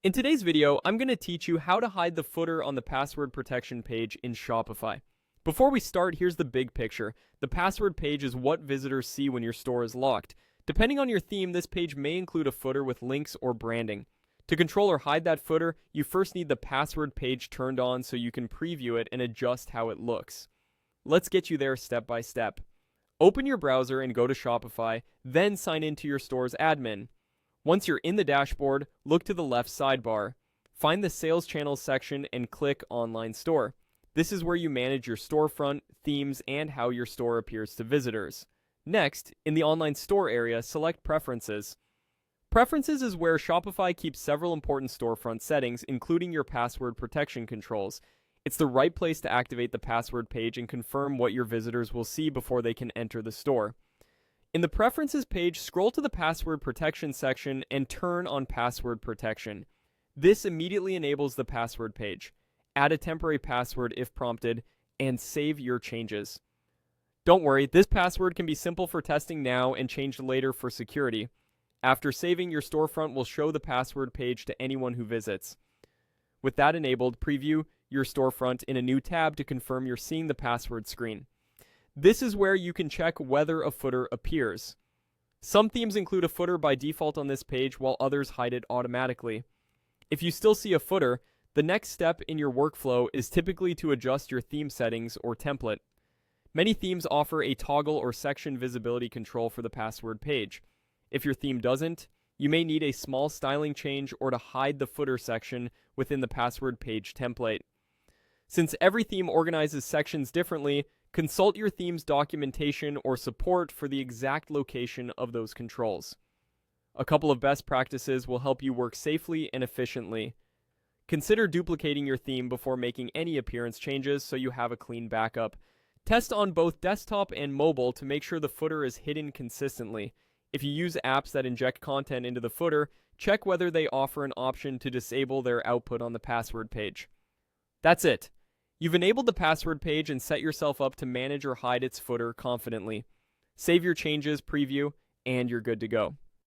In today's video, I'm going to teach you how to hide the footer on the password protection page in Shopify. Before we start, here's the big picture. The password page is what visitors see when your store is locked. Depending on your theme, this page may include a footer with links or branding. To control or hide that footer, you first need the password page turned on so you can preview it and adjust how it looks. Let's get you there step by step. Open your browser and go to Shopify, then sign into your store's admin. Once you're in the dashboard, look to the left sidebar. Find the Sales Channels section and click Online Store. This is where you manage your storefront, themes, and how your store appears to visitors. Next, in the Online Store area, select Preferences. Preferences is where Shopify keeps several important storefront settings, including your password protection controls. It's the right place to activate the password page and confirm what your visitors will see before they can enter the store. In the Preferences page, scroll to the Password Protection section and turn on Password Protection. This immediately enables the password page. Add a temporary password if prompted, and save your changes. Don't worry, this password can be simple for testing now and changed later for security. After saving, your storefront will show the password page to anyone who visits. With that enabled, preview your storefront in a new tab to confirm you're seeing the password screen. This is where you can check whether a footer appears. Some themes include a footer by default on this page, while others hide it automatically. If you still see a footer, the next step in your workflow is typically to adjust your theme settings or template. Many themes offer a toggle or section visibility control for the password page. If your theme doesn't, you may need a small styling change or to hide the footer section within the password page template. Since every theme organizes sections differently, consult your theme's documentation or support for the exact location of those controls. A couple of best practices will help you work safely and efficiently. Consider duplicating your theme before making any appearance changes so you have a clean backup. Test on both desktop and mobile to make sure the footer is hidden consistently. If you use apps that inject content into the footer, check whether they offer an option to disable their output on the password page. That's it. You've enabled the password page and set yourself up to manage or hide its footer confidently. Save your changes, preview, and you're good to go.